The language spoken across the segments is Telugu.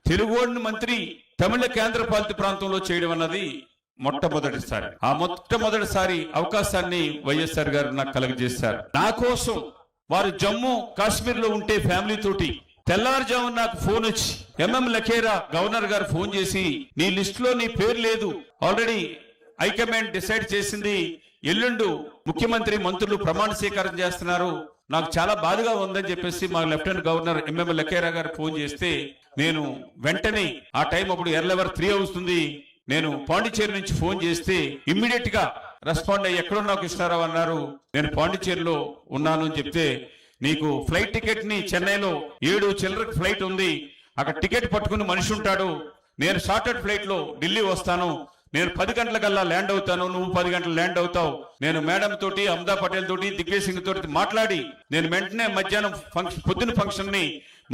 తెలుగువాడిని మంత్రి తమిళ కేంద్ర పాలిత ప్రాంతంలో చేయడం అన్నది మొట్టమొదటిసారి. ఆ మొట్టమొదటిసారి అవకాశాన్ని వైఎస్ఆర్ గారు నాకు కలుగజేశారు. నా కోసం వారు జమ్మూ కాశ్మీర్ లో ఉంటే ఫ్యామిలీ తోటి తెల్లారుజామున నాకు ఫోన్ వచ్చి ఎంఎం లఖేరా గవర్నర్ గారు ఫోన్ చేసి, నీ లిస్ట్ లో నీ పేరు లేదు, ఆల్రెడీ హైకమాండ్ డిసైడ్ చేసింది, ఎల్లుండు ముఖ్యమంత్రి మంత్రులు ప్రమాణ స్వీకారం చేస్తున్నారు, నాకు చాలా బాధగా ఉందని చెప్పేసి మా లెఫ్టినెంట్ గవర్నర్ ఎంఎం లఖేరా గారు ఫోన్ చేస్తే, నేను వెంటనే ఆ టైం అప్పుడు ఎర్లెవర్ 3 అవుతుంది, నేను పాండిచేరి నుంచి ఫోన్ చేస్తే ఇమ్మీడియట్ గా రెస్పాండ్ అయ్యి ఎక్కడున్నా కృష్ణారావు అన్నారు. నేను పాండిచేరిలో ఉన్నాను అని చెప్తే, నీకు ఫ్లైట్ టికెట్ ని చెన్నైలో 7 చిల్లరకు ఫ్లైట్ ఉంది, అక్కడ టికెట్ పట్టుకుని మనిషి ఉంటాడు, నేను షార్టెడ్ ఫ్లైట్ లో ఢిల్లీ వస్తాను, నేను 10 గంటలకల్లా ల్యాండ్ అవుతాను, నువ్వు 10 గంటలు ల్యాండ్ అవుతావు, నేను మేడం తోటి అమితా పటేల్ తోటి దిగ్విజయ్ సింగ్ తోటి మాట్లాడి నేను వెంటనే మధ్యాహ్నం పొద్దున ఫంక్షన్ ని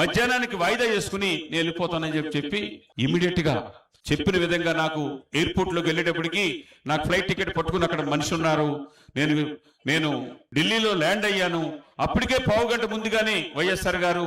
మధ్యాహ్నానికి వాయిదా చేసుకుని నేను వెళ్ళిపోతానని చెప్పి ఇమీడియట్ గా చెప్పిన విధంగా నాకు ఎయిర్పోర్ట్ లోకి వెళ్ళేటప్పటికి నాకు ఫ్లైట్ టికెట్ పట్టుకుని అక్కడ మనిషి ఉన్నారు, నేను ఢిల్లీలో ల్యాండ్ అయ్యాను. అప్పటికే 1/2 గంట ముందుగానే వైఎస్ఆర్ గారు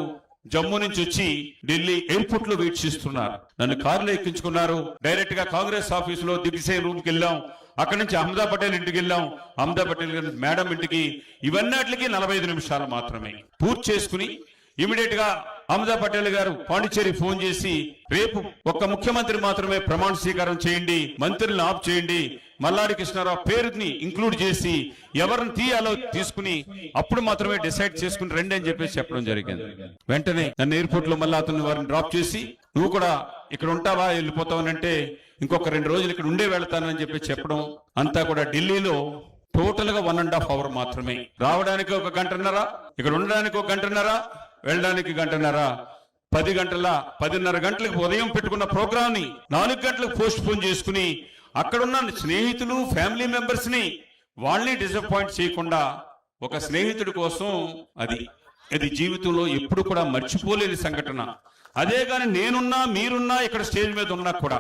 జమ్మూ నుంచి వచ్చి ఢిల్లీ ఎయిర్పోర్ట్ లో వెయిట్ చేస్తున్నారు. నన్ను కారులో ఎక్కించుకున్నారు. డైరెక్ట్ గా కాంగ్రెస్ ఆఫీస్ లో దిగ్విజయ్ రూమ్ కి వెళ్ళాం. అక్కడి నుంచి అమితా పటేల్ ఇంటికి వెళ్ళాం. అమితా పటేల్ మేడం ఇంటికి ఇవన్నిటికి 45 నిమిషాలు మాత్రమే పూర్తి చేసుకుని ఇమీడియట్ గా అమితా పటేల్ గారు పాండిచేరి ఫోన్ చేసి, రేపు ఒక్క ముఖ్యమంత్రి మాత్రమే ప్రమాణ స్వీకారం చేయండి, మంత్రులను ఆఫ్ చేయండి, మల్లాడి కృష్ణారావు పేరుని ఇంక్లూడ్ చేసి ఎవరిని తీయాలో తీసుకుని అప్పుడు మాత్రమే డిసైడ్ చేసుకుని రండి అని చెప్పేసి చెప్పడం జరిగింది. వెంటనే నన్ను ఎయిర్పోర్ట్ లో మళ్ళీ అతను వారిని డ్రాప్ చేసి, నువ్వు కూడా ఇక్కడ ఉంటావా వెళ్ళిపోతావనంటే, ఇంకొక 2 రోజులు ఇక్కడ ఉండే వెళ్తానని చెప్పి చెప్పడం. అంతా కూడా ఢిల్లీలో టోటల్ గా 1.5 hour మాత్రమే. రావడానికి 1 గంటన్నర, ఇక్కడ ఉండడానికి 1 గంటన్నర, వెళ్ళడానికి 1 గంటన్నర. 10:30 గంటలకు ఉదయం పెట్టుకున్న ప్రోగ్రామ్ ని 4 గంటలకు పోస్ట్ పోన్ చేసుకుని అక్కడున్న స్నేహితులు ఫ్యామిలీ మెంబర్స్ ని వాళ్ళని డిసప్పాయింట్ చేయకుండా ఒక స్నేహితుడి కోసం అది జీవితంలో ఎప్పుడు కూడా మర్చిపోలేని సంఘటన. అదే గాని నేనున్నా మీరున్నా ఇక్కడ స్టేజ్ మీద ఉన్నా కూడా